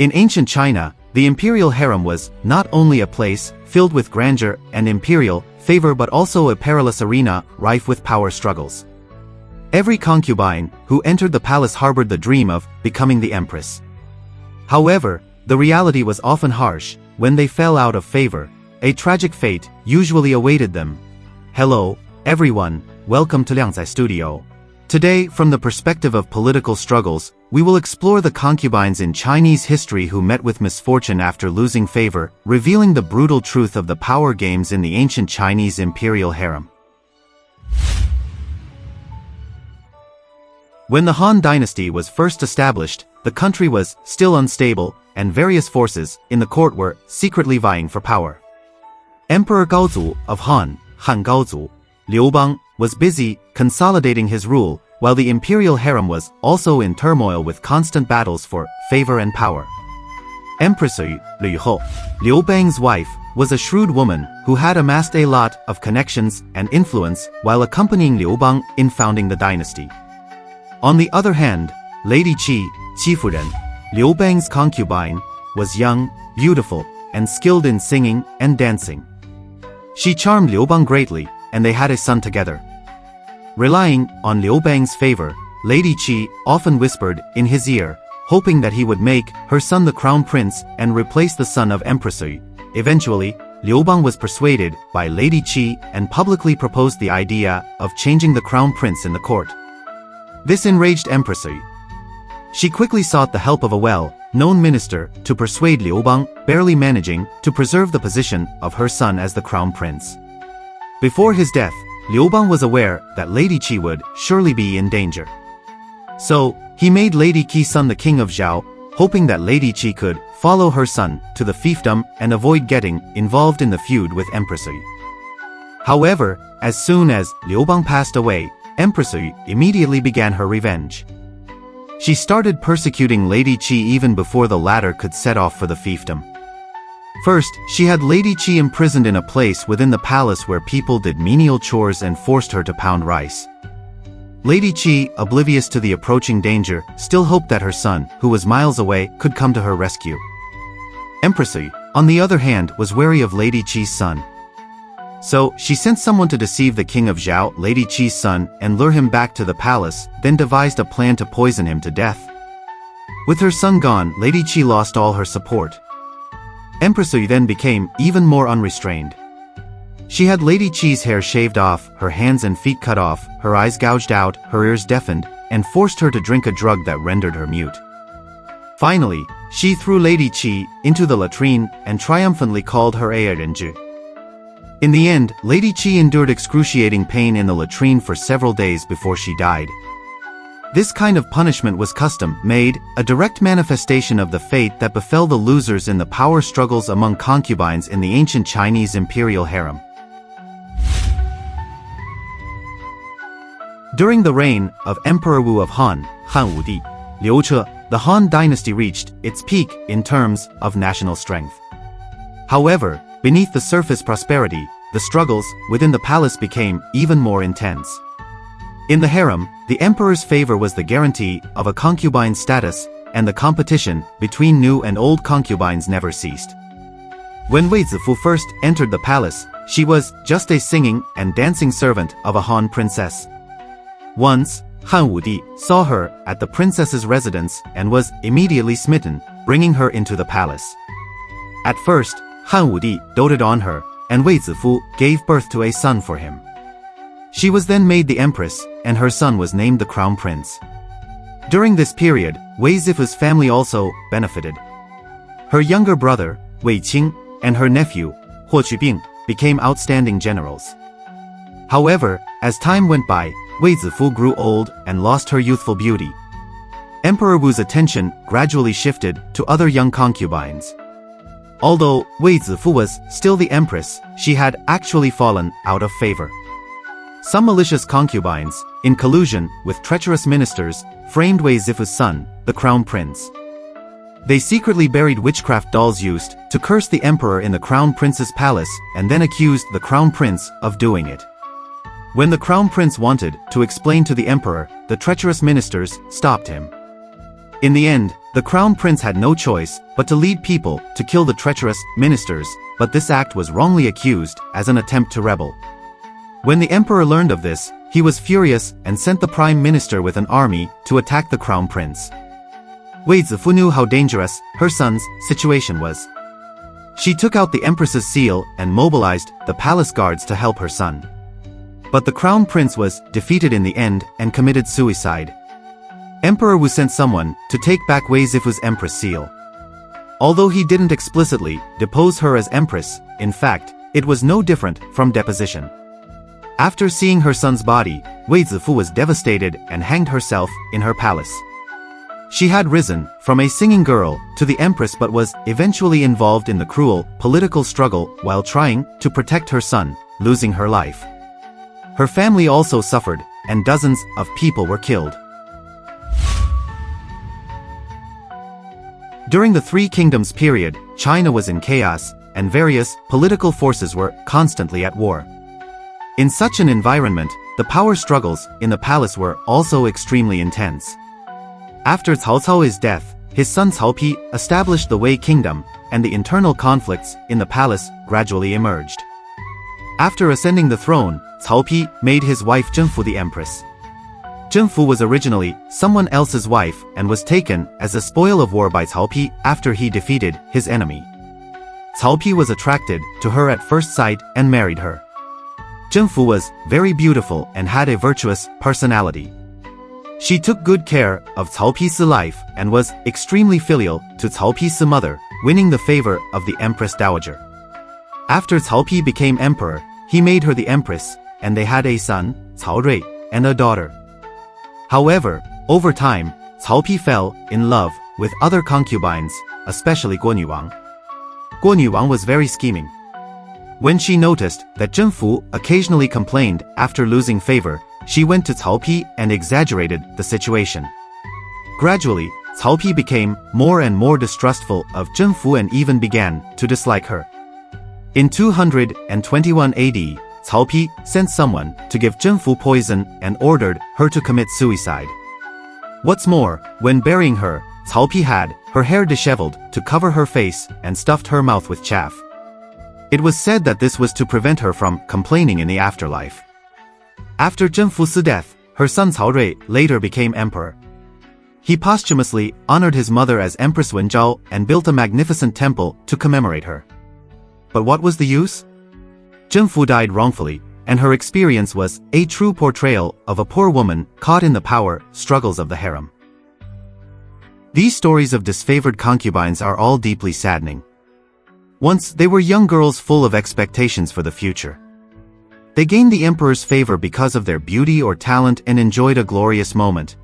In ancient China, the imperial harem was not only a place filled with grandeur and imperial favor but also a perilous arena rife with power struggles. Every concubine who entered the palace harbored the dream of becoming the empress. However, the reality was often harsh. When they fell out of favor, a tragic fate usually awaited them. Hello, everyone, welcome to Liangzai Studio. Today, from the perspective of political struggles, we will explore the concubines in Chinese history who met with misfortune after losing favor, revealing the brutal truth of the power games in the ancient Chinese imperial harem. When the Han Dynasty was first established, the country was still unstable, and various forces in the court were secretly vying for power. Emperor Gaozu of Han, Han Gaozu, Liu Bang, was busy consolidating his rule, while the imperial harem was also in turmoil with constant battles for favor and power. Empress Lü, Liu Bang's wife, was a shrewd woman who had amassed a lot of connections and influence while accompanying Liu Bang in founding the dynasty. On the other hand, Lady Qi, Qifuren, Liu Bang's concubine, was young, beautiful, and skilled in singing and dancing. She charmed Liu Bang greatly, and they had a son together. Relying on Liu Bang's favor, Lady Qi often whispered in his ear, hoping that he would make her son the crown prince and replace the son of Empress Lü. Eventually, Liu Bang was persuaded by Lady Qi and publicly proposed the idea of changing the crown prince in the court. This enraged Empress Lü. She quickly sought the help of a well-known minister to persuade Liu Bang, barely managing to preserve the position of her son as the crown prince. Before his death, Liu Bang was aware that Lady Qi would surely be in danger. So, he made Lady Qi's son the king of Zhao, hoping that Lady Qi could follow her son to the fiefdom and avoid getting involved in the feud with Empress Lü. However, as soon as Liu Bang passed away, Empress Lü immediately began her revenge. She started persecuting Lady Qi even before the latter could set off for the fiefdom. First, she had Lady Qi imprisoned in a place within the palace where people did menial chores and forced her to pound rice. Lady Qi, oblivious to the approaching danger, still hoped that her son, who was miles away, could come to her rescue. Empress Lü, on the other hand, was wary of Lady Qi's son. So, she sent someone to deceive the king of Zhao, Lady Qi's son, and lure him back to the palace, then devised a plan to poison him to death. With her son gone, Lady Qi lost all her support. Empress Lü then became even more unrestrained. She had Lady Qi's hair shaved off, her hands and feet cut off, her eyes gouged out, her ears deafened, and forced her to drink a drug that rendered her mute. Finally, she threw Lady Qi into the latrine and triumphantly called her a Renzhi. In the end, Lady Qi endured excruciating pain in the latrine for several days before she died. This kind of punishment was custom-made, a direct manifestation of the fate that befell the losers in the power struggles among concubines in the ancient Chinese imperial harem. During the reign of Emperor Wu of Han, Han Wudi, Liu Che, the Han Dynasty reached its peak in terms of national strength. However, beneath the surface prosperity, the struggles within the palace became even more intense. In the harem, the emperor's favor was the guarantee of a concubine status, and the competition between new and old concubines never ceased. When Wei Zifu first entered the palace, she was just a singing and dancing servant of a Han princess. Once, Han Wudi saw her at the princess's residence and was immediately smitten, bringing her into the palace. At first, Han Wudi doted on her, and Wei Zifu gave birth to a son for him. She was then made the empress, and her son was named the crown prince. During this period, Wei Zifu's family also benefited. Her younger brother, Wei Qing, and her nephew, Huo Qubing, became outstanding generals. However, as time went by, Wei Zifu grew old and lost her youthful beauty. Emperor Wu's attention gradually shifted to other young concubines. Although Wei Zifu was still the empress, she had actually fallen out of favor. Some malicious concubines, in collusion with treacherous ministers, framed Wei Zifu's son, the crown prince. They secretly buried witchcraft dolls used to curse the emperor in the crown prince's palace and then accused the crown prince of doing it. When the crown prince wanted to explain to the emperor, the treacherous ministers stopped him. In the end, The crown prince had no choice but to lead people to kill the treacherous ministers, but this act was wrongly accused as an attempt to rebel. When the emperor learned of this, he was furious and sent the prime minister with an army to attack the crown prince. Wei Zifu knew how dangerous her son's situation was. She took out the empress's seal and mobilized the palace guards to help her son. But the crown prince was defeated in the end and committed suicide. Emperor Wu sent someone to take back Wei Zifu's empress seal. Although he didn't explicitly depose her as empress, in fact, it was no different from deposition. After seeing her son's body, Wei Zifu was devastated and hanged herself in her palace. She had risen from a singing girl to the empress but was eventually involved in the cruel political struggle while trying to protect her son, losing her life. Her family also suffered, and dozens of people were killed. During the Three Kingdoms period, China was in chaos, and various political forces were constantly at war. In such an environment, the power struggles in the palace were also extremely intense. After Cao Cao's death, his son Cao Pi established the Wei Kingdom, and the internal conflicts in the palace gradually emerged. After ascending the throne, Cao Pi made his wife Jung Fu the empress. Jung Fu was originally someone else's wife and was taken as a spoil of war by Cao Pi after he defeated his enemy. Cao Pi was attracted to her at first sight and married her. Jung Fu was very beautiful and had a virtuous personality. She took good care of Cao Pi's life and was extremely filial to Cao Pi's mother, winning the favor of the Empress Dowager. After Cao Pi became emperor, he made her the empress, and they had a son, Cao Rui, and a daughter. However, over time, Cao Pi fell in love with other concubines, especially Guo Nuwang. Guo Nuwang was very scheming. When she noticed that Jung Fu occasionally complained after losing favor, she went to Cao Pi and exaggerated the situation. Gradually, Cao Pi became more and more distrustful of Jung Fu and even began to dislike her. In 221 AD, Cao Pi sent someone to give Jung Fu poison and ordered her to commit suicide. What's more, when burying her, Cao Pi had her hair disheveled to cover her face and stuffed her mouth with chaff. It was said that this was to prevent her from complaining in the afterlife. After Jung Fu's death, her son Cao Rui later became emperor. He posthumously honored his mother as Empress Wenzhao and built a magnificent temple to commemorate her. But what was the use? Jung Fu died wrongfully, and her experience was a true portrayal of a poor woman caught in the power struggles of the harem. These stories of disfavored concubines are all deeply saddening. Once they were young girls full of expectations for the future. They gained the emperor's favor because of their beauty or talent and enjoyed a glorious moment.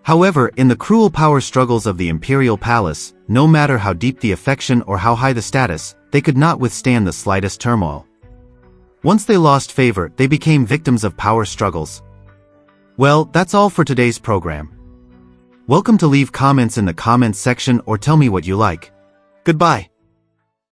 However, in the cruel power struggles of the imperial palace, no matter how deep the affection or how high the status, they could not withstand the slightest turmoil. Once they lost favor, they became victims of power struggles. Well, that's all for today's program. Welcome to leave comments in the comments section or tell me what you like. Goodbye.